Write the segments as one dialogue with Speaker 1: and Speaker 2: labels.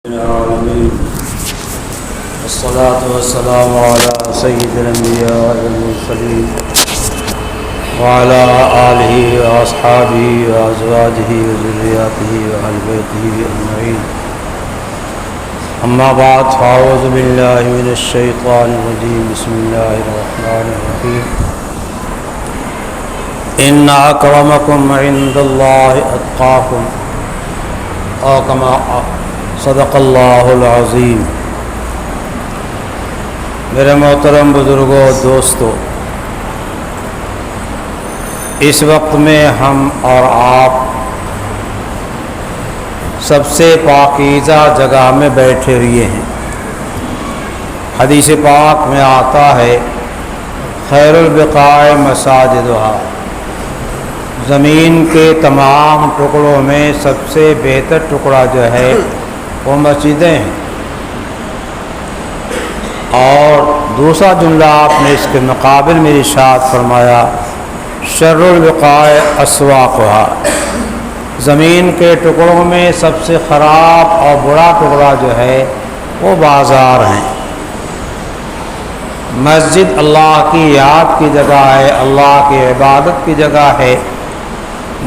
Speaker 1: العالمين والصلاة والسلام على سيد الأنبياء والمرسلين وعلى آله وأصحابه وأزواجه وذرياته وأهل بيته أجمعين أما بعد فأعوذ بالله من الشيطان الرجيم بسم الله الرحمن الرحيم إن أكرمكم عند الله أتقاكم أو كما صدق اللہ العظیم۔ میرے محترم بزرگوں دوستو، اس وقت میں ہم اور آپ سب سے پاکیزہ جگہ میں بیٹھے ہوئے ہیں۔ حدیث پاک میں آتا ہے خیر البقاع مساجدها، زمین کے تمام ٹکڑوں میں سب سے بہتر ٹکڑا جو ہے وہ مسجدیں ہیں۔ اور دوسرا جملہ آپ نے اس کے مقابل میں ارشاد فرمایا شر البقاع اسواقها، زمین کے ٹکڑوں میں سب سے خراب اور برا ٹکڑا جو ہے وہ بازار ہیں۔ مسجد اللہ کی یاد کی جگہ ہے، اللہ کی عبادت کی جگہ ہے۔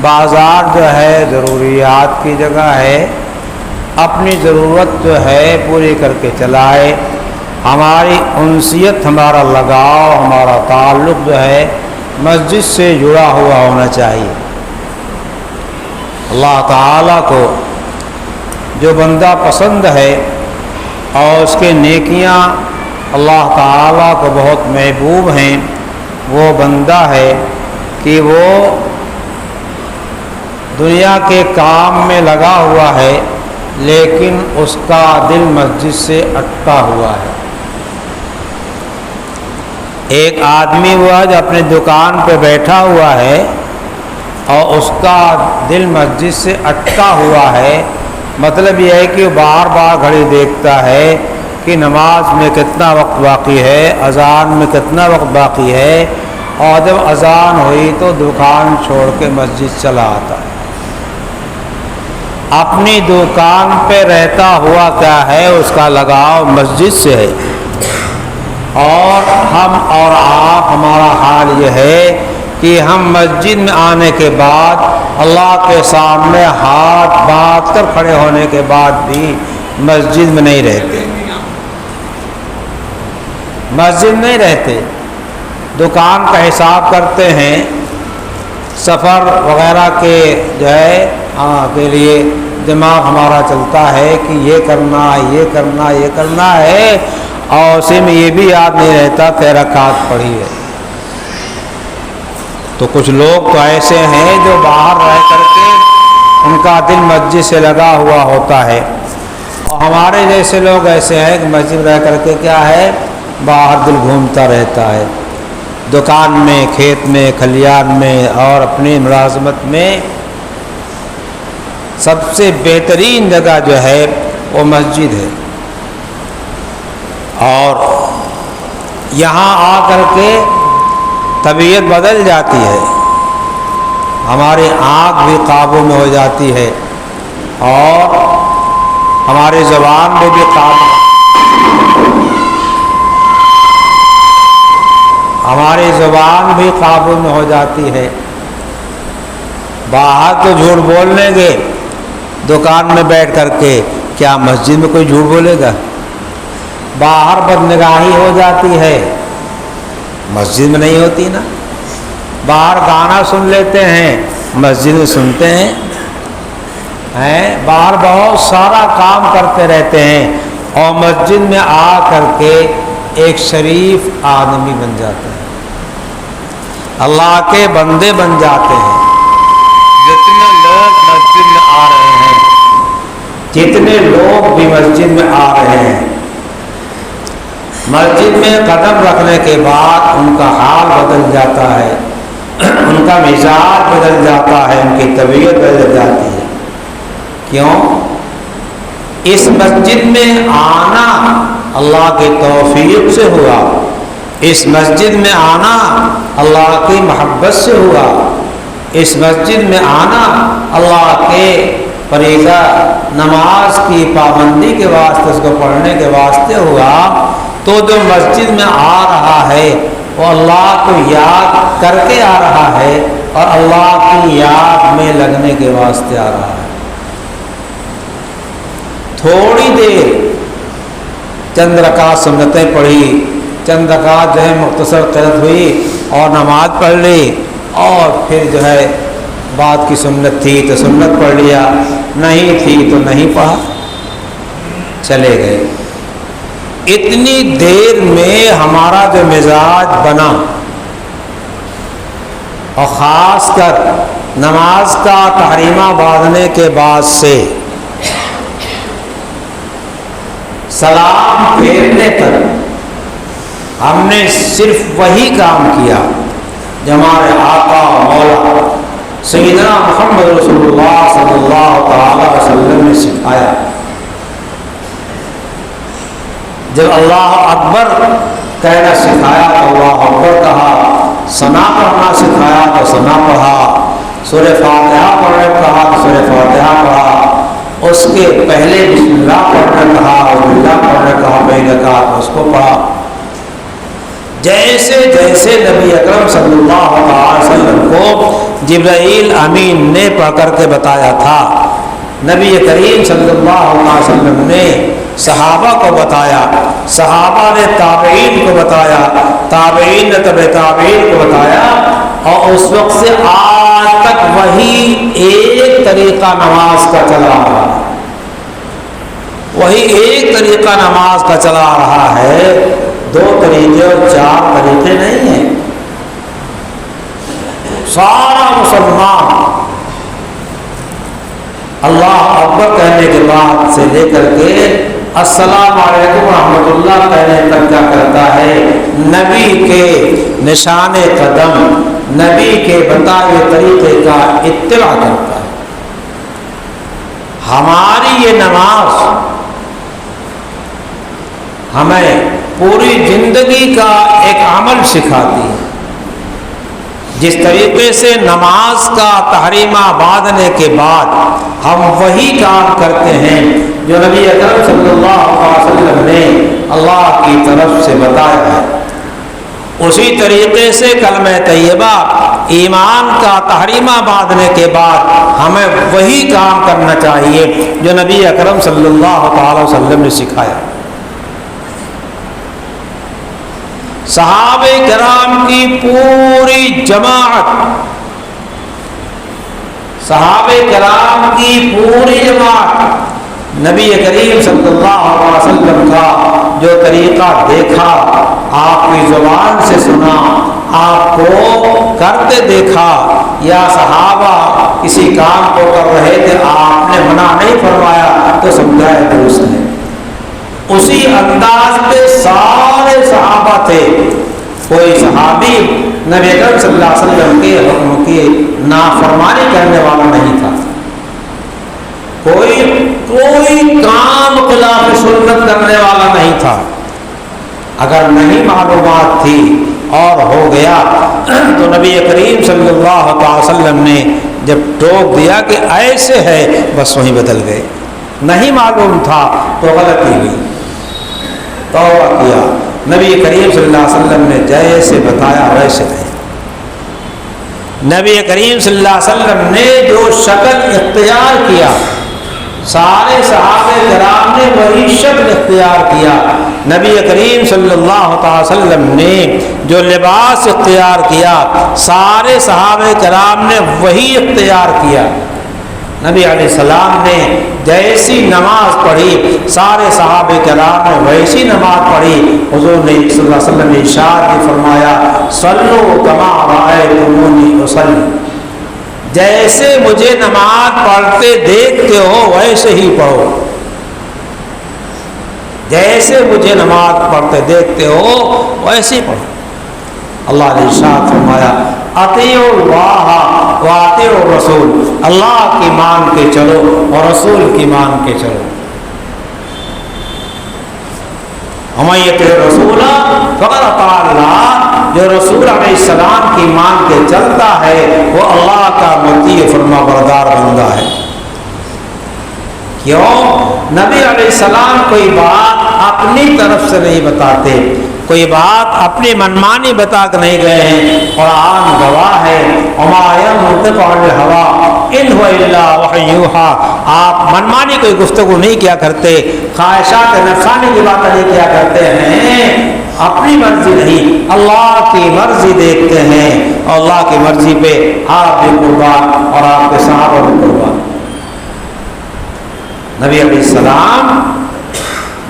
Speaker 1: بازار جو ہے ضروریات کی جگہ ہے، اپنی ضرورت جو ہے پوری کر کے چلائے۔ ہماری انسیت، ہمارا لگاؤ، ہمارا تعلق جو ہے مسجد سے جڑا ہوا ہونا چاہیے۔ اللہ تعالیٰ کو جو بندہ پسند ہے اور اس کے نیکیاں اللہ تعالیٰ کو بہت محبوب ہیں، وہ بندہ ہے کہ وہ دنیا کے کام میں لگا ہوا ہے لیکن اس کا دل مسجد سے اٹکا ہوا ہے۔ ایک آدمی ہوا جو اپنے دکان پہ بیٹھا ہوا ہے اور اس کا دل مسجد سے اٹکا ہوا ہے، مطلب یہ ہے کہ وہ بار بار گھڑی دیکھتا ہے کہ نماز میں کتنا وقت باقی ہے، اذان میں کتنا وقت باقی ہے، اور جب اذان ہوئی تو دکان چھوڑ کے مسجد چلا آتا ہے۔ اپنی دکان پہ رہتا ہوا کیا ہے، اس کا لگاؤ مسجد سے ہے۔ اور ہم اور آپ، ہمارا حال یہ ہے کہ ہم مسجد میں آنے کے بعد اللہ کے سامنے ہاتھ باندھ کر کھڑے ہونے کے بعد بھی مسجد میں نہیں رہتے، مسجد نہیں رہتے، دکان کا حساب کرتے ہیں، سفر وغیرہ کے جو ہے کے لیے دماغ ہمارا چلتا ہے کہ یہ کرنا یہ کرنا یہ کرنا ہے، اور اسی میں یہ بھی یاد نہیں رہتا کہ رکعت پڑھی ہے۔ تو کچھ لوگ تو ایسے ہیں جو باہر رہ کر کے ان کا دل مسجد سے لگا ہوا ہوتا ہے، اور ہمارے جیسے لوگ ایسے ہیں کہ مسجد رہ کر کے کیا ہے، باہر دل گھومتا رہتا ہے، دکان میں، کھیت میں، کھلیان میں اور اپنی ملازمت میں۔ سب سے بہترین جگہ جو ہے وہ مسجد ہے، اور یہاں آ کر کے طبیعت بدل جاتی ہے، ہماری آنکھ بھی قابو میں ہو جاتی ہے، اور ہماری زبان میں بھی ہماری زبان بھی قابو میں ہو جاتی ہے۔ باہر تو جھوٹ بول لیں گے، دکان میں بیٹھ کر کے کیا مسجد میں کوئی جھوٹ بولے گا؟ باہر بدنگاہی ہو جاتی ہے، مسجد میں نہیں ہوتی نا۔ باہر گانا سن لیتے ہیں، مسجد میں سنتے ہیں؟ باہر بہت سارا کام کرتے رہتے ہیں، اور مسجد میں آ کر کے ایک شریف آدمی بن جاتے ہیں، اللہ کے بندے بن جاتے ہیں۔ جتنے لوگ مسجد میں آ رہے ہیں، جتنے لوگ بھی مسجد میں آ رہے ہیں، مسجد میں قدم رکھنے کے بعد ان کا حال بدل جاتا ہے، ان کا مزاج بدل جاتا ہے، ان کی طبیعت بدل جاتی ہے۔ کیوں؟ اس مسجد میں آنا اللہ کی توفیق سے ہوا، اس مسجد میں آنا اللہ کی محبت سے ہوا، اس مسجد میں آنا اللہ کے فریضہ نماز کی پابندی کے واسطے اس کو پڑھنے کے واسطے ہوا، تو جو مسجد میں آ رہا ہے وہ اللہ کو یاد کر کے آ رہا ہے اور اللہ کی یاد میں لگنے کے واسطے آ رہا ہے۔ تھوڑی دیر چند رکعت سنتیں پڑھی، چند رکعت جو ہے مختصر قرأت ہوئی اور نماز پڑھ لی، اور پھر جو ہے بعد کی سنت تھی تو سنت پڑھ لیا، نہیں تھی تو نہیں پڑھا، چلے گئے۔ اتنی دیر میں ہمارا جو مزاج بنا، اور خاص کر نماز کا تحریمہ باندھنے کے بعد سے سلام پھیرنے تک ہم نے صرف وہی کام کیا جو ہمارے آقا مولا سیدنا محمد رسول اللہ صلی اللہ تعالی وسلم نے سکھایا۔ جب اللہ اکبر کہنا سکھایا تو اللہ اکبر کہا، ثنا پڑھنا سکھایا تو ثنا پڑھا، سورہ فاتحہ پڑھنے کہا تو سورہ فاتحہ پڑھا، اس کے پہلے بسم اللہ پڑھنے کہا، بسم اللہ پڑھنے کہا، پہلے رکعت اس کو پڑھا۔ جیسے جیسے نبی اکرم صلی اللہ علیہ وسلم کو جبرائیل امین نے پڑھ کر کے بتایا تھا، نبی کریم صلی اللہ علیہ وسلم نے صحابہ کو بتایا، صحابہ نے تابعین کو بتایا، تابعین نے تبع تابعین کو بتایا، اور اس وقت سے آج تک وہی ایک طریقہ نماز کا چلا رہا ہے، وہی ایک طریقہ نماز کا چلا رہا ہے، دو طریقے اور چار طریقے نہیں ہیں۔ سارا مسلمان اللہ اکبر کہنے کے بعد سے لے کر کے السلام علیکم ورحمۃ اللہ کہنے تک کیا کرتا ہے، نبی کے نشان قدم، نبی کے بتائے طریقے کا اتباع کرتا ہے۔ ہماری یہ نماز ہمیں پوری زندگی کا ایک عمل سکھاتی ہے۔ جس طریقے سے نماز کا تحریمہ باندھنے کے بعد ہم وہی کام کرتے ہیں جو نبی اکرم صلی اللہ علیہ وسلم نے اللہ کی طرف سے بتایا ہے، اسی طریقے سے کلمہ طیبہ ایمان کا تحریمہ باندھنے کے بعد ہمیں وہی کام کرنا چاہیے جو نبی اکرم صلی اللہ علیہ وسلم نے سکھایا۔ صحابہ کرام کی پوری جماعت، صحابہ کرام کی پوری جماعت نبی کریم صلی اللہ علیہ وسلم کا جو طریقہ دیکھا، آپ کی زبان سے سنا، آپ کو کرتے دیکھا، یا صحابہ کسی کام کو کر رہے تھے آپ نے منع نہیں فرمایا تو سمجھایا درست ہے، اسی انداز پہ سارے صحابہ تھے۔ کوئی صحابی نبی اکرم صلی اللہ علیہ وسلم کے حکم کی نافرمانی کرنے والا نہیں تھا، کوئی کام خلاف سنت کرنے والا نہیں تھا۔ اگر نہیں معلومات تھی اور ہو گیا تو نبی کریم صلی اللہ علیہ وسلم نے جب ٹوک دیا کہ ایسے ہے، بس وہیں بدل گئے۔ نہیں معلوم تھا تو غلطی ہوئی، توبہ کیا، نبی کریم صلی اللہ علیہ وسلم نے جیسے بتایا ویسے نہیں۔ نبی کریم صلی اللہ علیہ وسلم نے جو شکل اختیار کیا، سارے صحابہ کرام نے وہی شکل اختیار کیا۔ نبی کریم صلی اللہ علیہ وسلم نے جو لباس اختیار کیا، سارے صحابہ کرام نے وہی اختیار کیا۔ نبی علیہ السلام نے جیسی نماز پڑھی، سارے صحابہ کرام نے ویسی نماز پڑھی۔ حضور نے صلی اللہ علیہ وسلم نے ارشاد بھی فرمایا، صلو کما رأیتمونی اصلی، جیسے مجھے نماز پڑھتے دیکھتے ہو ویسے ہی پڑھو، جیسے مجھے نماز پڑھتے دیکھتے ہو ویسے ہی پڑھو۔ اللہ نے ارشاد فرمایا، اطیعوا اللہ و اطیعوا الرسول، اللہ کی مان کے چلو اور رسول کی مان کے چلو۔ ومن یطع الرسول فقد اطاع اللہ، جو رسول علیہ السلام کی مان کے چلتا ہے وہ اللہ کا مطیع فرما بردار بندہ ہے۔ کیوں؟ نبی علیہ السلام کوئی بات اپنی طرف سے نہیں بتاتے، کوئی بات اپنی منمانی بتا کر نہیں گئے ہیں۔ قرآن گواہ ہے، وما ينطق عن الهوى ان هو الا وحی یوحی۔ آپ منمانی کوئی گفتگو نہیں کیا کرتے، خواہشات نفسانی کی باتیں نہیں کیا کرتے ہیں، اپنی مرضی نہیں، اللہ کی مرضی دیکھتے ہیں، اور اللہ کی مرضی پہ آپ بھی قربان اور آپ کے صحابہ بھی قربان۔ نبی علیہ السلام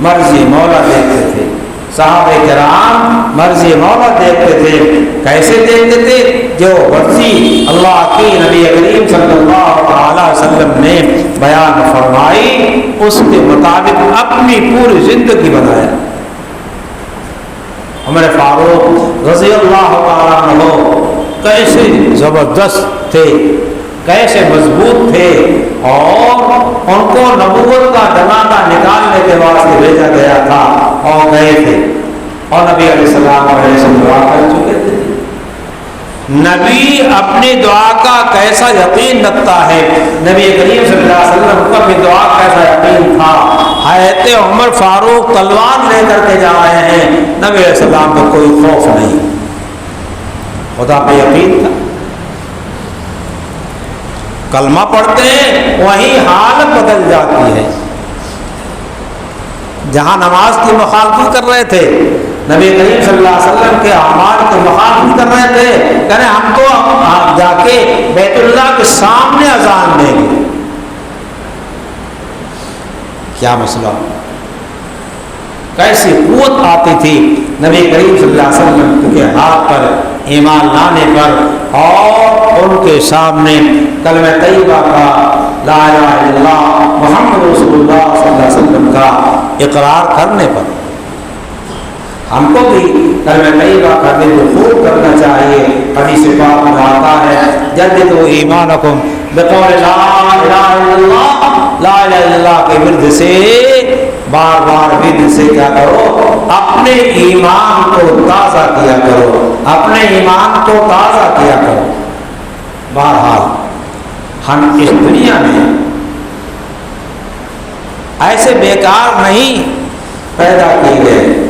Speaker 1: مرضی مولا دیکھتے تھے، صحابہ کرام مرضی مولا دیکھتے تھے۔ کیسے دیکھتے تھے؟ جو مرضی اللہ کی نبی کریم صلی اللہ تعالی وسلم نے بیان فرمائی اس کے مطابق اپنی پوری زندگی بنایا۔ عمر فاروق رضی اللہ تعالیٰ عنہ کیسے زبردست تھے، کیسے مضبوط تھے، اور ان کو نبوت کا دماغہ نکالنے کے واسطے بھیجا گیا تھا اور گئے تھے، اور نبی علیہ السلام علیہ وسلم دعا کر چکے تھے۔ نبی اپنی دعا کا کیسا یقین رکھتا ہے، نبی کریم صلی اللہ علیہ وسلم کو بھی دعا کیسا یقین تھا۔ حضرت عمر فاروق تلوار لے کر کے جا رہے ہیں، نبی علیہ السلام کو کوئی خوف نہیں، خدا پہ یقین تھا۔ کلمہ پڑھتے ہیں وہی حالت بدل جاتی ہے۔ جہاں نماز کی مخالفت کر رہے تھے، نبی کریم صلی اللہ علیہ وسلم کے اعمال کی مخالفت کر رہے تھے، کہہ رہے ہم تو جا کے بیت اللہ کے سامنے اذان دیں گے۔ کیا مسئلہ، کیسی قوت آتی تھی نبی کریم صلی اللہ علیہ وسلم کے ہاتھ پر ایمان لانے پر، اور ان کے سامنے کلمہ طیبہ کا، لا الہ الا اللہ محمد رسول اللہ صلی اللہ علیہ وسلم کا اقرار کرنے پر۔ ہم کو بھی کلمہ طیبہ کا خوب کرنا چاہیے۔ حدیث پاک میں آتا ہے جددوا ایمانکم بقول لا الہ الا اللہ، لا الہ الا اللہ کے ورد سے بار بار ورد سے کیا کرو، اپنے ایمان کو تازہ کیا کرو، اپنے ایمان کو تازہ کیا کرو۔ بہرحال ہم اس دنیا میں ایسے بیکار نہیں پیدا کیے گئے،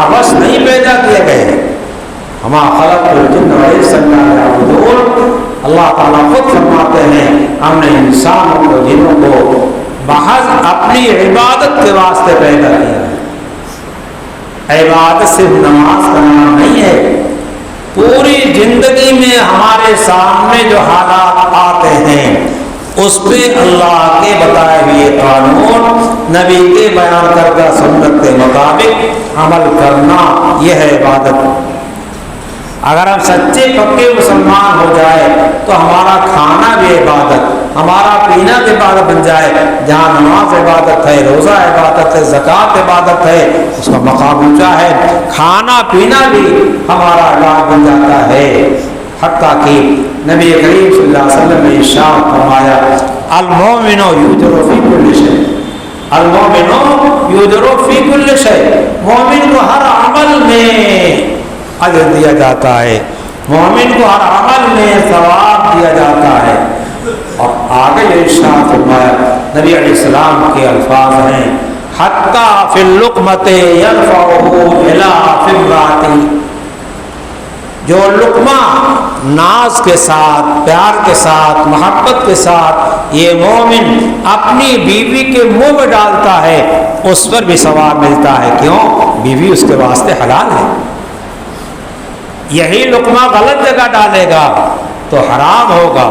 Speaker 1: آپس نہیں پیدا کیے گئے۔ ہما خلق الجن والانس الا ليعبدون، اللہ تعالیٰ خود فرماتے ہیں ہم نے انسانوں کو، جنوں کو محض اپنی عبادت کے واسطے پیدا کیا ہے۔ عبادت صرف نماز کا نام نہیں ہے، پوری زندگی میں ہمارے سامنے جو حالات آتے ہیں اس پہ اللہ کے بتائے ہوئے قانون، نبی کے بیان کردہ سنت کے مطابق عمل کرنا، یہ ہے عبادت۔ اگر ہم سچے پکے مسلمان ہو جائے تو ہمارا کھانا بھی عبادت، ہمارا پینا بھی عبادت بن جائے۔ جہاں نماز عبادت ہے، روزہ عبادت ہے، زکوٰۃ عبادت ہے، اس کا مقام اونچا ہے، کھانا پینا بھی ہمارا عبادت بن جاتا ہے۔ حتیٰ کہ نبی کریم صلی اللہ علیہ وسلم نے ارشاد فرمایا المؤمن یؤجر فی کل شیء، المؤمن یؤجر فی کل شیء، مومن کو ہر عمل میں اجر دیا جاتا ہے، مومن کو ہر عمل میں ثواب دیا جاتا ہے۔ اور آگے ارشاد فرمایا، نبی علیہ السلام کے الفاظ ہیں حتی فی اللقمۃ یرفعہ الی فی امرأۃ، جو لقمہ ناز کے ساتھ، پیار کے ساتھ، محبت کے ساتھ یہ مومن اپنی بیوی کے منہ میں ڈالتا ہے اس پر بھی ثواب ملتا ہے۔ کیوں؟ بیوی اس کے واسطے حلال ہے۔ یہی لقمہ غلط جگہ ڈالے گا تو حرام ہوگا،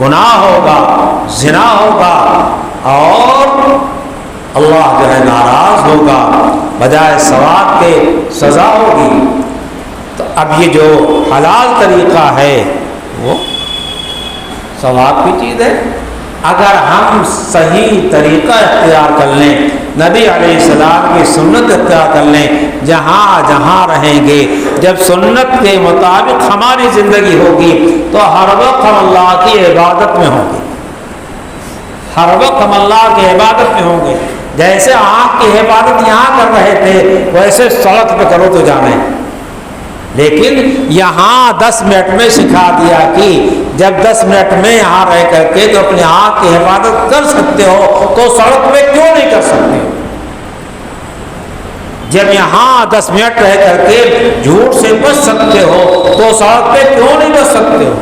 Speaker 1: گناہ ہوگا، زنا ہوگا، اور اللہ جو ہے ناراض ہوگا، بجائے ثواب کے سزا ہوگی۔ تو اب یہ جو حلال طریقہ ہے وہ ثواب کی چیز ہے۔ اگر ہم صحیح طریقہ اختیار کر لیں، نبی علیہ السلام کی سنت اختیار کر لیں، جہاں جہاں رہیں گے، جب سنت کے مطابق ہماری زندگی ہوگی تو ہر وقت ہم اللہ کی عبادت میں ہوں گے، ہر وقت ہم اللہ کی عبادت میں ہوں گے۔ جیسے آنکھ کی عبادت یہاں کر رہے تھے ویسے سڑک پہ کرو تو جانے، لیکن یہاں 10 منٹ میں سکھا دیا کہ جب 10 منٹ میں یہاں رہ کر کے تو اپنے آنکھ کی حفاظت کر سکتے ہو تو سڑک پہ کیوں نہیں کر سکتے ہو؟ جب یہاں 10 منٹ رہ کر کے جھوٹ سے بچ سکتے ہو تو سڑک پہ کیوں نہیں بچ سکتے ہو؟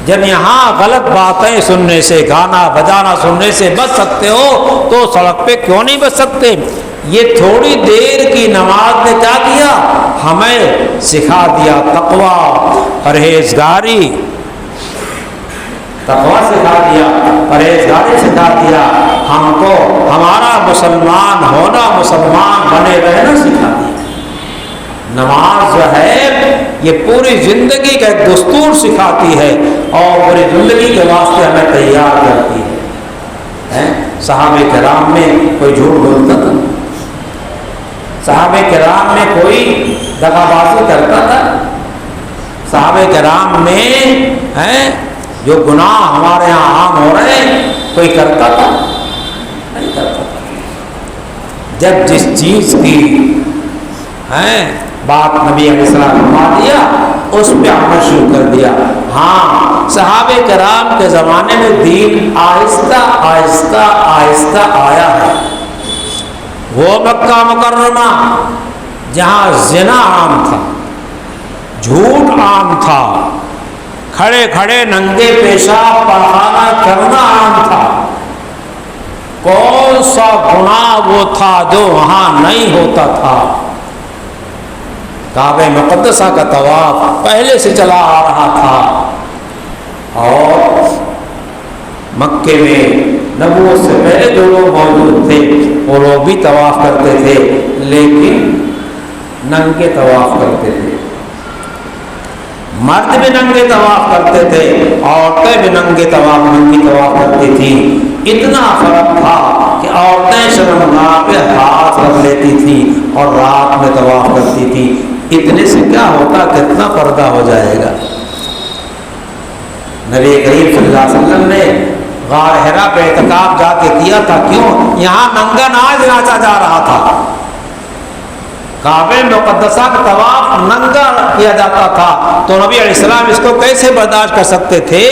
Speaker 1: جب یہاں غلط باتیں سننے سے، گانا بجانا سننے سے بچ سکتے ہو تو سڑک پہ کیوں نہیں بچ سکتے؟ یہ تھوڑی دیر کی نماز نے کیا کیا؟ ہمیں سکھا دیا تقویٰ، پرہیزگاری، تقویٰ سکھا دیا، پرہیزگاری سکھا دیا، ہم کو ہمارا مسلمان ہونا، مسلمان بنے رہنا سکھا دیا۔ نماز جو ہے یہ پوری زندگی کا ایک دستور سکھاتی ہے اور پوری زندگی کے واسطے ہمیں تیار کرتی ہے۔ صحابہ کرام میں کوئی جھوٹ بولتا تھا؟ صحابہ کرام میں کوئی دغا بازی کرتا تھا؟ صحابہ کرام میں جو گناہ ہمارے یہاں عام ہو رہے ہیں کوئی کرتا تھا؟ نہیں کرتا تھا۔ جب جس چیز کی بات نبی علیہ السلام نے فرما دیا اس پہ عمل شروع کر دیا۔ ہاں صحابہ کرام کے زمانے میں دین آہستہ آہستہ آہستہ آیا ہے۔ وہ مکہ مکرمہ جہاں زنا عام تھا، جھوٹ عام تھا، کھڑے کھڑے ننگے پیشاب پخانہ کرنا عام تھا، کون سا گناہ وہ تھا جو وہاں نہیں ہوتا تھا؟ کعبہ مقدسہ کا طواف پہلے سے چلا آ رہا تھا، اور مکے میں نبوت سے پہلے جو لوگ موجود تھے وہ لوگ بھی طواف کرتے تھے، لیکن ننگے طواف کرتے تھے۔ مرد بھی ننگے طواف کرتے تھے، عورتیں بھی ننگی طواف کرتی تھیں۔ اتنا فرق تھا کہ عورتیں شرمگاہ پہ ہاتھ رکھ لیتی تھیں اور رات میں طواف کرتی تھیں۔ اتنے سے کیا ہوتا، کتنا پردہ ہو جائے گا۔ نبی کریم صلی اللہ علیہ وسلم نے غار حرا پہ اعتکاف جا کے کیا تھا، کیوں؟ یہاں ننگا ناچ ناچا جا رہا تھا، کعبہ مقدسہ کا طواف ننگا کیا جاتا تھا، تو نبی علیہ السلام اس کو کیسے برداشت کر سکتے تھے؟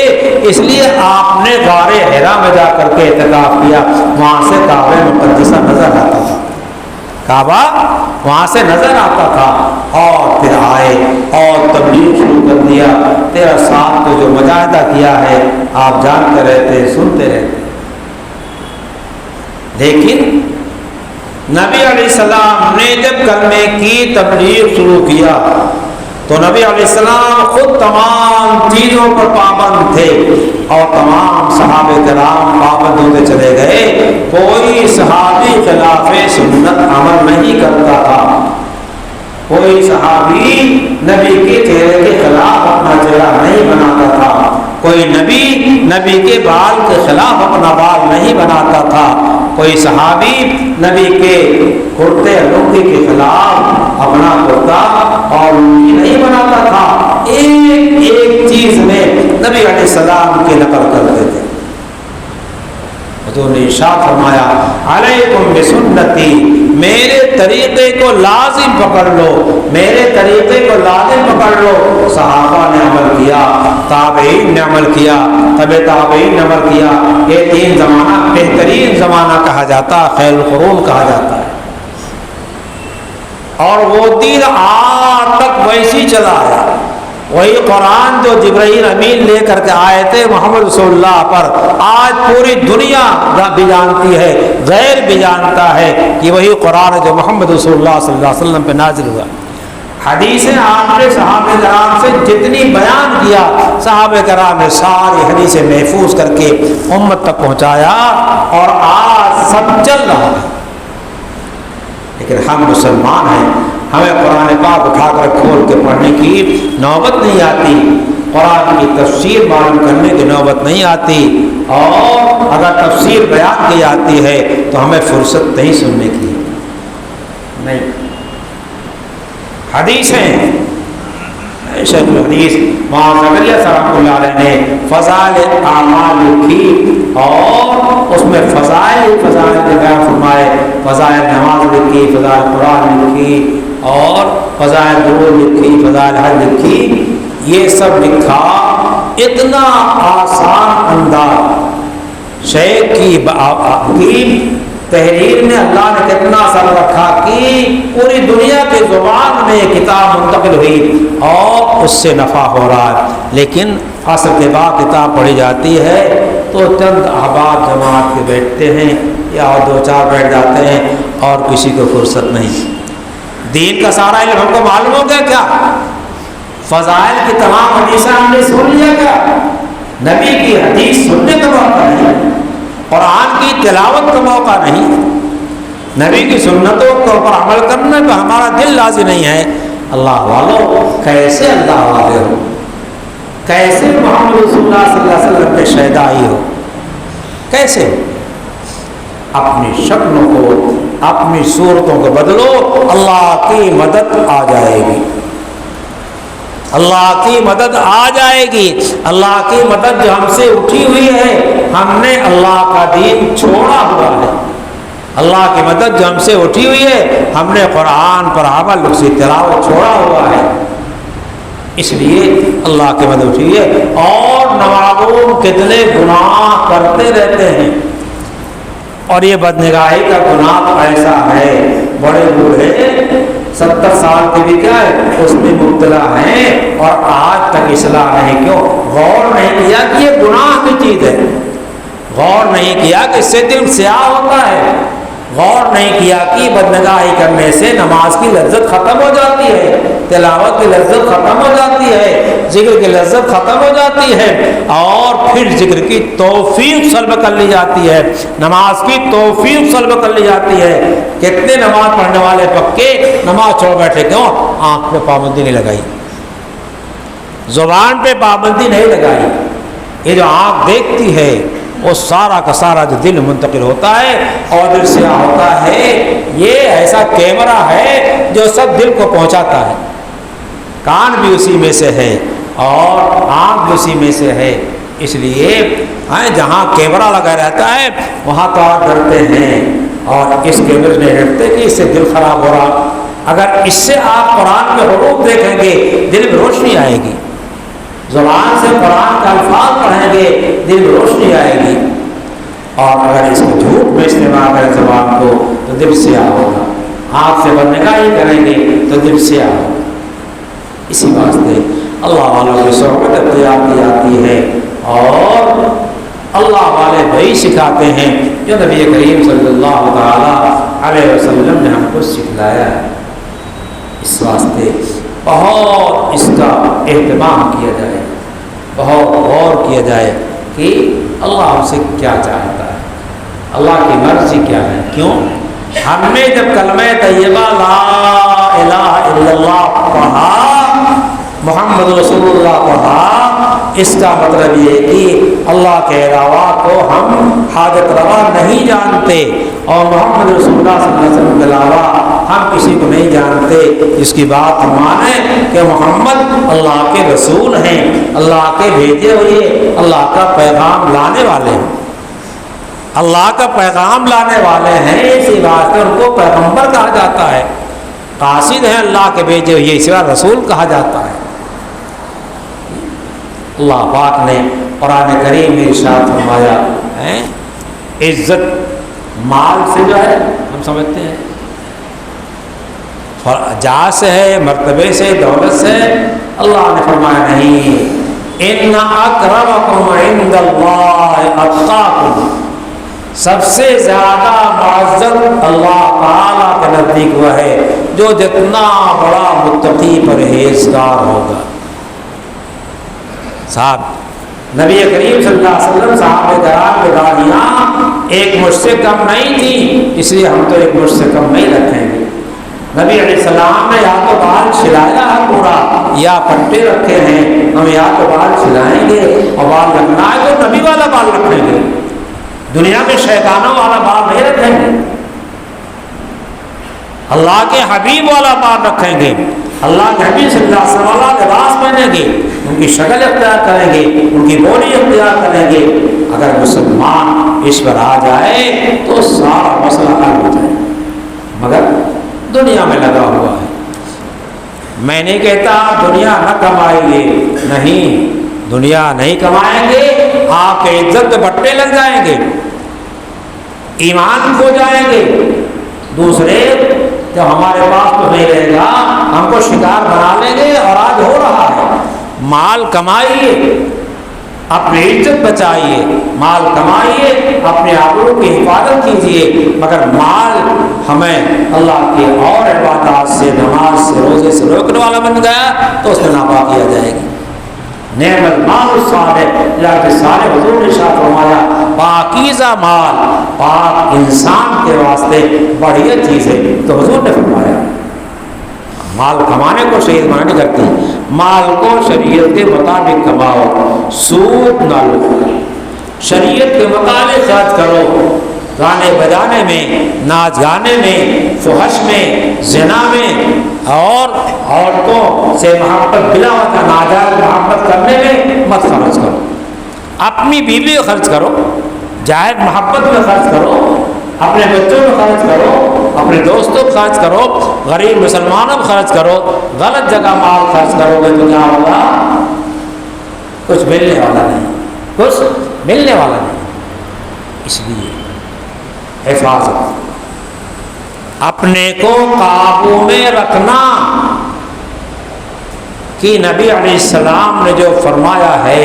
Speaker 1: اس لیے آپ نے غار حرا میں جا کر کے اعتکاف کیا، وہاں سے کعبہ مقدسہ نظر آتا تھا، کعبہ وہاں سے نظر آتا تھا، اور پھر آئے اور تبلیغ شروع کر دیا۔ 13 سال کو جو مجاہدہ کیا ہے آپ جانتے رہتے، سنتے رہتے، لیکن نبی علیہ السلام نے جب کلمے کی تبلیغ شروع کیا تو نبی علیہ السلام خود تمام چیزوں پر پابند تھے اور تمام صحابہ کرام پابند ہوتے چلے گئے۔ کوئی صحابی خلاف سنت عمل نہیں کرتا تھا، کوئی صحابی نبی کے چہرے کے خلاف اپنا چہرہ نہیں بناتا تھا، کوئی نبی کے بال کے خلاف اپنا بال نہیں بناتا تھا، کوئی صحابی نبی کے کرتے لنگی کے خلاف اپنا کرتا اور لنگی نہیں بناتا تھا۔ ایک ایک چیز میں نبی علیہ السلام کی نقل کرتے تھے۔ حضور نے ارشاد فرمایا، علیکم بسنتی، میرے طریقے کو لازم پکڑ لو، میرے طریقے کو لازم پکڑ لو۔ صحابہ نے عمل کیا، تابعین نے عمل کیا، تبع تابعین نے عمل کیا۔ یہ 3 زمانہ بہترین زمانہ کہا جاتا ہے، خیر القرون کہا جاتا ہے، اور وہ دین آج تک ویسی چلا ہے۔ وہی قرآن جو جبرائیل امین لے کر کے آئے تھے محمد رسول اللہ پر، آج پوری دنیا بھی جانتی ہے، غیر بھی جانتا ہے کہ وہی قرآن جو محمد رسول اللہ صلی اللہ علیہ وسلم پہ نازل ہوا۔ حدیثیں آپ نے صحابہ کرام سے جتنی بیان کیا، صحابہ کرام نے ساری حدیثیں محفوظ کر کے امت تک پہنچایا، اور آج سب چل رہا ہے۔ لیکن ہم مسلمان ہیں، ہمیں قرآن پاک اٹھا کر کھول کے پڑھنے کی نوبت نہیں آتی، قرآن کی تفسیر معلوم کرنے کی نوبت نہیں آتی، اور اگر تفسیر بیان کی جاتی ہے تو ہمیں فرصت نہیں سننے کی، نہیں۔ حدیثیں شیخ الحدیث مولانا زکریا صاحب اللہ علیہ نے فضائل اعمال لکھی، اور اس میں فضائل کے بیان فرمائے، فضائل نماز لکھی، فضائل قرآن لکھی، اور فضائل درود لکھی، فضائل حج لکھی، یہ سب لکھا۔ اتنا آسان انداز شیخ کی تحریر میں اللہ نے کتنا اثر رکھا کہ پوری دنیا کی زبان میں یہ کتاب منتقل ہوئی اور اس سے نفع ہو رہا ہے۔ لیکن عصر کے بعد کتاب پڑھی جاتی ہے تو چند احباب جماعت کے بیٹھتے ہیں یا دو چار بیٹھ جاتے ہیں اور کسی کو فرصت نہیں۔ دین کا سارا علم ہم کو معلوم ہو گیا کیا؟ فضائل کی تمام حدیثیں ہم نے سن لیا کیا؟ نبی کی حدیث سننے کا موقع نہیں، قرآن کی تلاوت کا موقع نہیں، نبی کی سنتوں کے اوپر عمل کرنے پہ ہمارا دل راضی نہیں ہے۔ اللہ والو، کیسے اللہ والے ہو، کیسے محمد رسول اللہ صلی اللہ علیہ وسلم پہ شہدائی ہو، کیسے؟ اپنی شکلوں کو، اپنی صورتوں کو بدلو، اللہ کی مدد آ جائے گی، اللہ کی مدد آ جائے گی۔ اللہ کی مدد جو ہم سے اٹھی ہوئی ہے، ہم نے اللہ کا دین چھوڑا ہوا ہے۔ اللہ کی مدد جو ہم سے اٹھی ہوئی ہے، ہم نے قرآن پر عمل، اس کی تلاوت چھوڑا ہوا ہے، اس لیے اللہ کی مدد اٹھی ہوئی ہے۔ اور نوابوں کتنے گناہ کرتے رہتے ہیں، اور یہ بدنگاہی کا گناہ ایسا ہے، بڑے بوڑھے 70 سال کے بھی کیا ہے اس میں مبتلا ہیں اور آج تک اصلاح نہیں۔ کیوں؟ غور نہیں کیا کہ یہ گناہ کی چیز ہے، غور نہیں کیا کہ اس سے دل سیاہ ہوتا ہے، غور نہیں کیا کہ بدنگاہی کرنے سے نماز کی لذت ختم ہو جاتی ہے، تلاوت کی لذت ختم ہو جاتی ہے، ذکر کی لذت ختم ہو جاتی ہے، اور پھر ذکر کی توفیق سلب کر لی جاتی ہے، نماز کی توفیق سلب کر لی جاتی ہے۔ کتنے نماز پڑھنے والے پکے نماز چھوڑ بیٹھے، کیوں؟ آنکھ پہ پابندی نہیں لگائی، زبان پہ پابندی نہیں لگائی۔ یہ جو آنکھ دیکھتی ہے وہ سارا کا سارا جو دل منتقل ہوتا ہے اور دل سیاہ ہوتا ہے، یہ ایسا کیمرہ ہے جو سب دل کو پہنچاتا ہے۔ کان بھی اسی میں سے ہے اور آنکھ بھی اسی میں سے ہے، اس لیے جہاں کیمرہ لگا رہتا ہے وہاں تو آپ ڈرتے ہیں، اور اس کیمرے میں ڈرتے کہ اس سے دل خراب ہو رہا۔ اگر اس سے آپ قرآن میں حروف دیکھیں گے دل میں روشنی آئے گی، زبان سے قرآن کا الفاظ پڑھیں گے دل میں روشنی آئے گی، اور اگر اس کو جھوٹ میں استعمال کریں زبان کو تو دل سیاہ ہوگا، آنکھ سے بدنگاہی کریں گے تو دل سیاہ ہوگا۔ اسی واسطے اللہ والوں کی صحبت اختیار کی جاتی ہے، اور اللہ والے وہی سکھاتے ہیں جو نبی کریم صلی اللہ تعالی علیہ وسلم نے ہم کو سکھلایا ہے۔ اس واسطے بہت اس کا اہتمام کیا جائے، بہت غور کیا جائے کہ اللہ ہم سے کیا چاہتا ہے، اللہ کی مرضی کیا ہے۔ کیوں؟ ہم نے جب کلمہ طیبہ لا الہ الا اللہ پڑھا، محمد رسول اللہ پڑھا، اس کا مطلب یہ کہ اللہ کے علاوہ کو ہم حاجت روا نہیں جانتے، اور محمد رسول اللہ صلی اللہ علیہ وسلم کے علاوہ ہم کسی کو نہیں جانتے۔ اس کی بات ہم مانیں کہ محمد اللہ کے رسول ہیں، اللہ کے بھیجے ہوئے، اللہ کا پیغام لانے والے ہیں، اللہ کا پیغام لانے والے ہیں، اسی بات سے ان کو پیغمبر کہا جاتا ہے، قاصد ہیں اللہ کے بھیجے ہوئے، اس بار رسول کہا جاتا ہے۔ اللہ پاک نے قرآن کریم میں ارشاد فرمایا ہے، عزت مال سے جو ہے ہم سمجھتے ہیں جا سے ہے، مرتبے سے، دولت سے، اللہ نے فرمایا نہیں، ان اکرمکم عند اللہ اتقاکم، سب سے زیادہ معزز اللہ تعالیٰ کے نزدیک وہ ہے جو جتنا بڑا متقی پرہیزگار ہوگا۔ صاحب نبی کریم صلی اللہ علیہ وسلم صحابہ کرام کی داڑیاں ایک مجھ سے کم نہیں تھی، اس لیے ہم تو ایک مجھ سے کم نہیں رکھیں گے۔ نبی علیہ السلام نے یا تو بال چھلایا ہے پورا یا پٹے رکھے ہیں، ہم یا تو بال چھلائیں گے اور بال رکھنا ہے تو نبی والا بال رکھیں گے، دنیا میں شیطانوں والا بال نہیں رکھیں گے، اللہ کے حبیب والا بال رکھیں گے، اللہ کے حبیب صلی اللہ علیہ وسلم لباس پہنیں گے، ان کی شکل اختیار کریں گے، ان کی بولی اختیار کریں گے۔ اگر مسلمان اس پر آ جائے تو سارا مسئلہ حل ہو جائے، مگر دنیا میں لگا ہوا ہے، میں نہیں کہتا دنیا نہ کمائیے، نہیں، دنیا نہیں کمائیں گے، آپ کے عزت کے بٹے لگ جائیں گے، ایمان کھو جائیں گے، دوسرے جب ہمارے پاس تو نہیں رہے گا ہم کو شکار بنا لیں گے، اور آج ہو رہا ہے۔ مال کمائیے، اپنی عزت بچائیے، مال کمائیے، اپنے آبرو کی حفاظت کیجیے، مگر مال ہمیں اللہ کی اور عبادات سے، نماز سے، روزے سے روکنے والا بن گیا تو اس میں ناپاکی آ جائے گی۔ نعم المال الصالح، اللہ کے سارے حضور نے ارشاد فرمایا پاکیزہ مال پاک انسان کے واسطے بڑھیا چیز ہے، تو حضور نے فرمایا مال کمانے کو شریعت منع نہیں کرتی، مال کو شریعت کے مطابق کماؤ، سود نہ لو، شریعت کے مطابق خرچ کرو، گانے بجانے میں، ناچ گانے میں، فحش میں، زنا میں، اور عورتوں سے محبت بلا وجہ ناجائز محبت کرنے میں مت خرچ کرو، اپنی بیوی کو خرچ کرو، جائز محبت میں خرچ کرو، اپنے بچوں میں خرچ کرو، اپنے دوستوں کو خرچ کرو، غریب مسلمانوں کو خرچ کرو، غلط جگہ مال خرچ کرو گے تو کیا ہوگا؟ کچھ ملنے والا نہیں، کچھ ملنے والا نہیں۔ اس لیے حفاظت، اپنے کو قابو میں رکھنا، کہ نبی علیہ السلام نے جو فرمایا ہے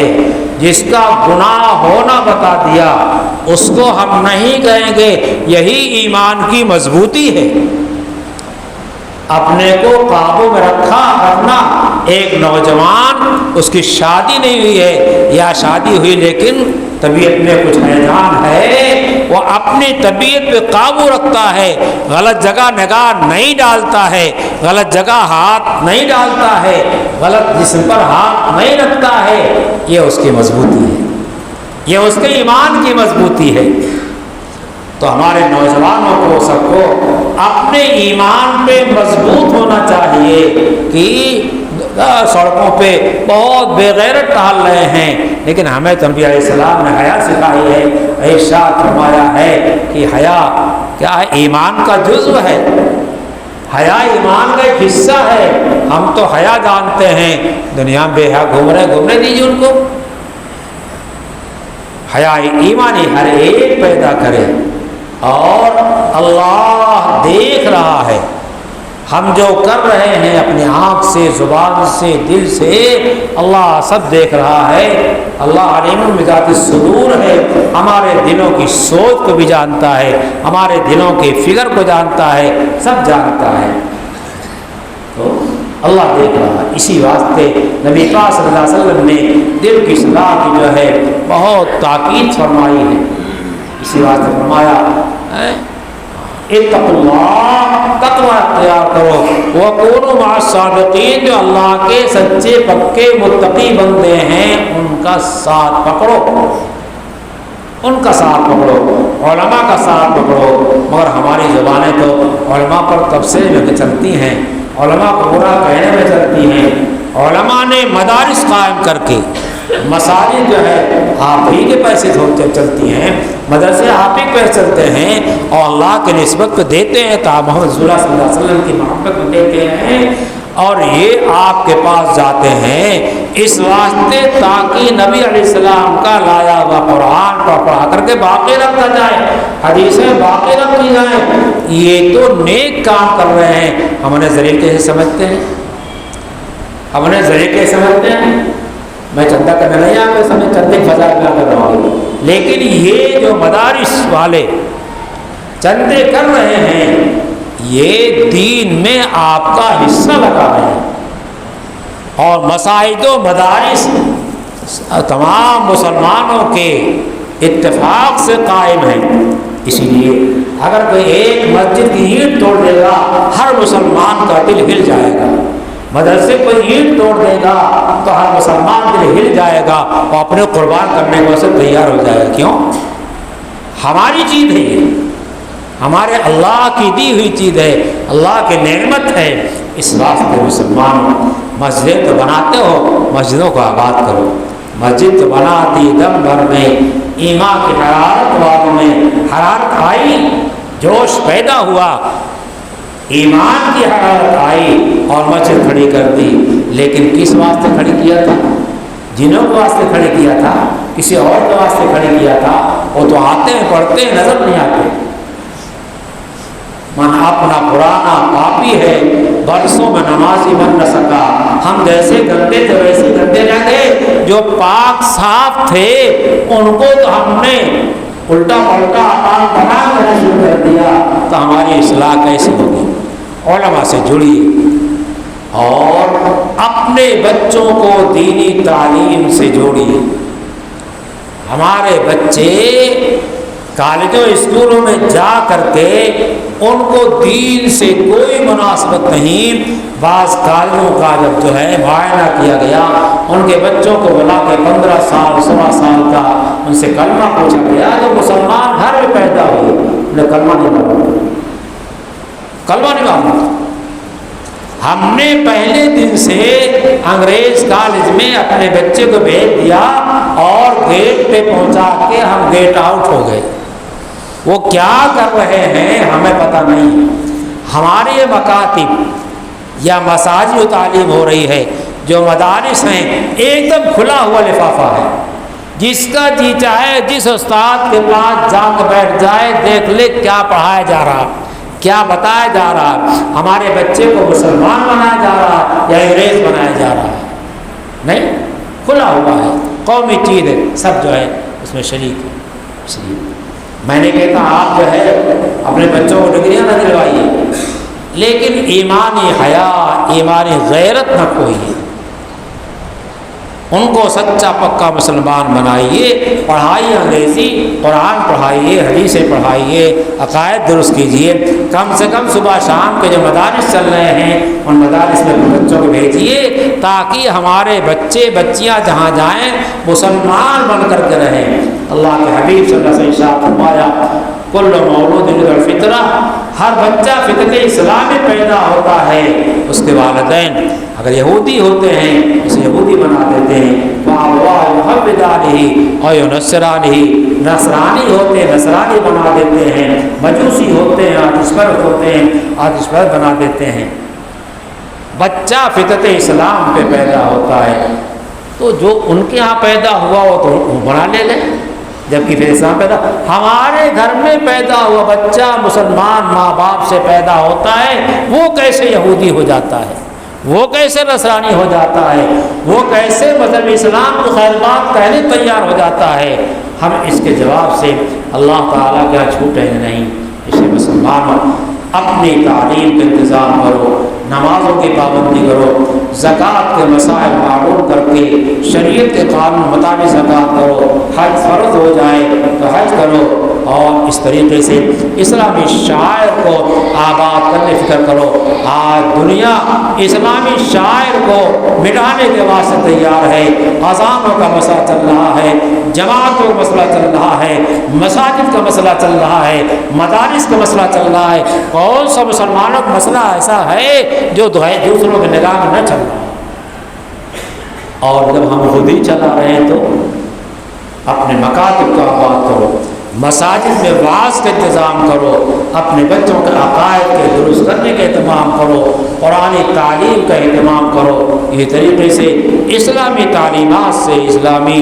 Speaker 1: جس کا گناہ ہونا بتا دیا اس کو ہم نہیں کہیں گے، یہی ایمان کی مضبوطی ہے۔ اپنے کو قابو میں رکھنا۔ ایک نوجوان، اس کی شادی نہیں ہوئی ہے یا شادی ہوئی لیکن طبیعت میں کچھ ہیجان ہے، وہ اپنی طبیعت پہ قابو رکھتا ہے، غلط جگہ نگاہ نہیں ڈالتا ہے، غلط جگہ ہاتھ نہیں ڈالتا ہے، غلط جسم پر ہاتھ نہیں رکھتا ہے، یہ اس کی مضبوطی ہے، یہ اس کے ایمان کی مضبوطی ہے۔ تو ہمارے نوجوانوں کو سب کو اپنے ایمان پہ مضبوط ہونا چاہیے کہ سڑکوں پہ بہت بے غیرت ٹہل رہے ہیں، لیکن ہمیں تو نبی علیہ السلام نے حیا سکھائی ہے، ارشاد فرمایا ہے کہ حیا کیا ہے؟ ایمان کا جزو ہے، حیا ایمان کا ایک حصہ ہے۔ ہم تو حیا جانتے ہیں، دنیا میں بے حیا گھومنے دیجیے ان کو۔ حیا ایمانی ہر ایک پیدا کرے، اور اللہ دیکھ رہا ہے ہم جو کر رہے ہیں، اپنی آنکھ سے، زبان سے، دل سے، اللہ سب دیکھ رہا ہے۔ اللہ علیم بذات الصدور ہے، ہمارے دلوں کی سوچ کو بھی جانتا ہے، ہمارے دلوں کے فکر کو جانتا ہے، سب جانتا ہے۔ تو اللہ دیکھ رہا ہے، اسی واسطے نبی پاک صلی اللہ علیہ وسلم نے دل کی صلاح کی جو ہے بہت تاکید فرمائی ہے۔ اسی واسطے فرمایا اتقوا اللہ، تقوی اختیار کرو، وکونوا مع الصادقین، جو اللہ کے سچے پکے متقی بندے ہیں ان کا ساتھ پکڑو، ان کا ساتھ پکڑو، علماء کا ساتھ پکڑو۔ مگر ہماری زبانیں تو علماء پر تبصرے میں چلتی ہیں، علماء کو برا کہنے میں چلتی ہیں۔ علماء نے مدارس قائم کر کے، مساجد جو ہے آپ ہی کے پیسے چلتی ہیں، مدرسے آپ ہی پیسے چلتے ہیں، اور اللہ کے نسبت کو دیتے ہیں تو محمد رسول اللہ صلی اللہ علیہ وسلم کی محبت کو دیتے ہیں، اور یہ آپ کے پاس جاتے ہیں اس واسطے تاکہ نبی علیہ السلام کا لایا ہوا قرآن پڑھا کر کے باقی رکھا جائے، حدیثیں باقی رکھی جائیں۔ یہ تو نیک کام کر رہے ہیں، ہم انہیں ذریعے کیسے سمجھتے ہیں؟ ہم انہیں ذریعے کیسے سمجھتے ہیں؟ میں چندہ کرنے نہیں آ کے سمجھ چندے فضا کیا کر رہا ہوں، لیکن یہ جو مدارس والے چندے کر رہے ہیں یہ دین میں آپ کا حصہ لگا رہے ہیں، اور مساجد و مدارس تمام مسلمانوں کے اتفاق سے قائم ہیں۔ اسی لیے اگر کوئی ایک مسجد کی اینٹ توڑ دے گا ہر مسلمان کا دل ہل جائے گا، مدرسے کو اینٹ توڑ دے گا تو ہر مسلمان دل ہل جائے گا اور اپنے قربان کرنے کو سے تیار ہو جائے گا۔ کیوں؟ ہماری چیز ہے یہ، ہمارے اللہ کی دی ہوئی چیز ہے، اللہ کی نعمت ہے۔ اس واسطے مسلمان مسجد تو بناتے ہو، مسجدوں کو آباد کرو۔ مسجد تو بنا دی دم بھر میں، ایمان کی حرارت والوں میں حرارت آئی، جوش پیدا ہوا، ایمان کی حرارت آئی اور مسجد کھڑی کر دی، لیکن کس واسطے کھڑی کیا تھا؟ جنوں کے واسطے کھڑی کیا تھا؟ کسی اور کے واسطے کھڑی کیا تھا؟ وہ تو آتے ہیں پڑھتے ہیں، نظر نہیں آتے۔ من اپنا پرانا پاپی ہے، برسوں میں نمازی بن نہ سکا۔ ہم جیسے گندے تھے ویسے گندے رہ گئے، جو پاک صاف تھے ان کو تو ہم نے الٹا پلٹا پاک بنا کر شروع کر دیا، تو ہماری اصلاح کیسے ہوگی؟ علماء سے جڑیے اور اپنے بچوں کو دینی تعلیم سے جوڑیے۔ ہمارے بچے کالجوں اسکولوں میں جا کر کے ان کو دین سے کوئی مناسبت نہیں۔ بعض کالجوں کا جب جو ہے معائنہ کیا گیا، ان کے بچوں کو بلا کے 15 سال 16 سال کا ان سے کلمہ پوچھا گیا، جو مسلمان گھر میں پیدا ہوئے انہیں کلمہ نہیں معلوم، کلمہ نہیں معلوم۔ ہم نے پہلے دن سے انگریز کالج میں اپنے بچے کو بھیج دیا اور گیٹ پہ پہنچا کے ہم گیٹ آؤٹ ہو گئے۔ وہ کیا کر رہے ہیں ہمیں پتہ نہیں۔ ہمارے مکاتب یا مساجد تعلیم ہو رہی ہے، جو مدارس ہیں ایک دم کھلا ہوا لفافہ ہے، جس کا جی چاہے جس استاد کے پاس جا کے بیٹھ جائے، دیکھ لے کیا پڑھایا جا رہا، کیا بتایا جا رہا۔ ہمارے بچے کو مسلمان بنایا جا رہا یا انگریز بنایا جا رہا ہے؟ نہیں، کھلا ہوا ہے، قومی چیز ہے، سب جو ہے اس میں شریک ہے۔ میں نے کہتا آپ جو ہے اپنے بچوں کو ڈگریاں نہ دلوائیے، لیکن ایمانی حیا، ایمانی غیرت نہ کھوئیے، ان کو سچا پکا مسلمان بنائیے، پڑھائیے، انگریزی قرآن پڑھائیے، حدیثیں پڑھائیے، عقائد درست کیجیے۔ کم سے کم صبح شام کے جو مدارس چل رہے ہیں ان مدارس میں بچوں کو بھیجیے، تاکہ ہمارے بچے بچیاں جہاں جائیں مسلمان بن کر کے رہیں۔ اللہ کے حبیب صلی اللہ علیہ وسلم فرمایا کل مولود علی الفطرہ، ہر بچہ فطرت اسلام میں پیدا ہوتا ہے، اس کے والدین اگر یہودی ہوتے ہیں اسے یہودی بنا دیتے ہیں، اور نصرانی ہوتے ہیں نصرانی بنا دیتے ہیں، مجوسی ہوتے ہیں آتش پرست ہوتے ہیں آتش پرست بنا دیتے ہیں۔ بچہ فطرت اسلام پہ پیدا ہوتا ہے، تو جو ان کے ہاں پیدا ہوا وہ تو وہ بنا لے لیں، جبکہ پھر اسلام پیدا ہمارے گھر میں پیدا ہوا بچہ مسلمان ماں باپ سے پیدا ہوتا ہے، وہ کیسے یہودی ہو جاتا ہے، وہ کیسے نصرانی ہو جاتا ہے، وہ کیسے مذہب اسلام کو خیر بات کہنے تیار ہو جاتا ہے؟ ہم اس کے جواب سے اللہ تعالیٰ کیا چھوٹے نہیں۔ اسے مسلمانوں اپنی تعلیم کا انتظام کرو، نمازوں کی پابندی کرو، زکوٰۃ کے مسائل معلوم کر کے شریعت کے قانون مطابق زکوٰۃ کرو، حج فرض ہو جائے تو حج کرو، اور اس طریقے سے اسلامی شاعر کو آباد کرنے فکر کرو۔ آج دنیا اسلامی شاعر کو مٹانے کے واسطے تیار ہے، اذانوں کا مسئلہ چل رہا ہے، جماعتوں کا مسئلہ چل رہا ہے، مساجد کا مسئلہ چل رہا ہے، مدارس کا مسئلہ چل رہا ہے۔ کون سا مسلمانوں کا مسئلہ ایسا ہے جو دوسروں کے نگاہ میں نہ چل رہا ہے؟ اور جب ہم خود ہی چلا رہے ہیں تو اپنے مکاتب کا آباد کرو، مساجد میں وعظ کا انتظام کرو، اپنے بچوں کے عقائد کے درست کرنے کا اہتمام کرو، قرآنی تعلیم کا اہتمام کرو۔ یہ طریقے سے اسلامی تعلیمات سے، اسلامی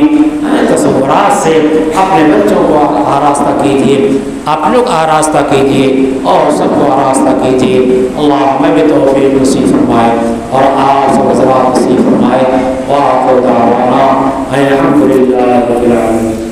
Speaker 1: تصورات سے اپنے بچوں کو آراستہ کیجیے، اپنوں کو آراستہ کیجیے اور سب کو آراستہ کیجیے۔ اللہ ہمیں بھی توفیق نصیب فرمائے اور آپ سب حضرات نصیب فرمائے۔ وآخر دعوانا الحمد للہ رب العالمین۔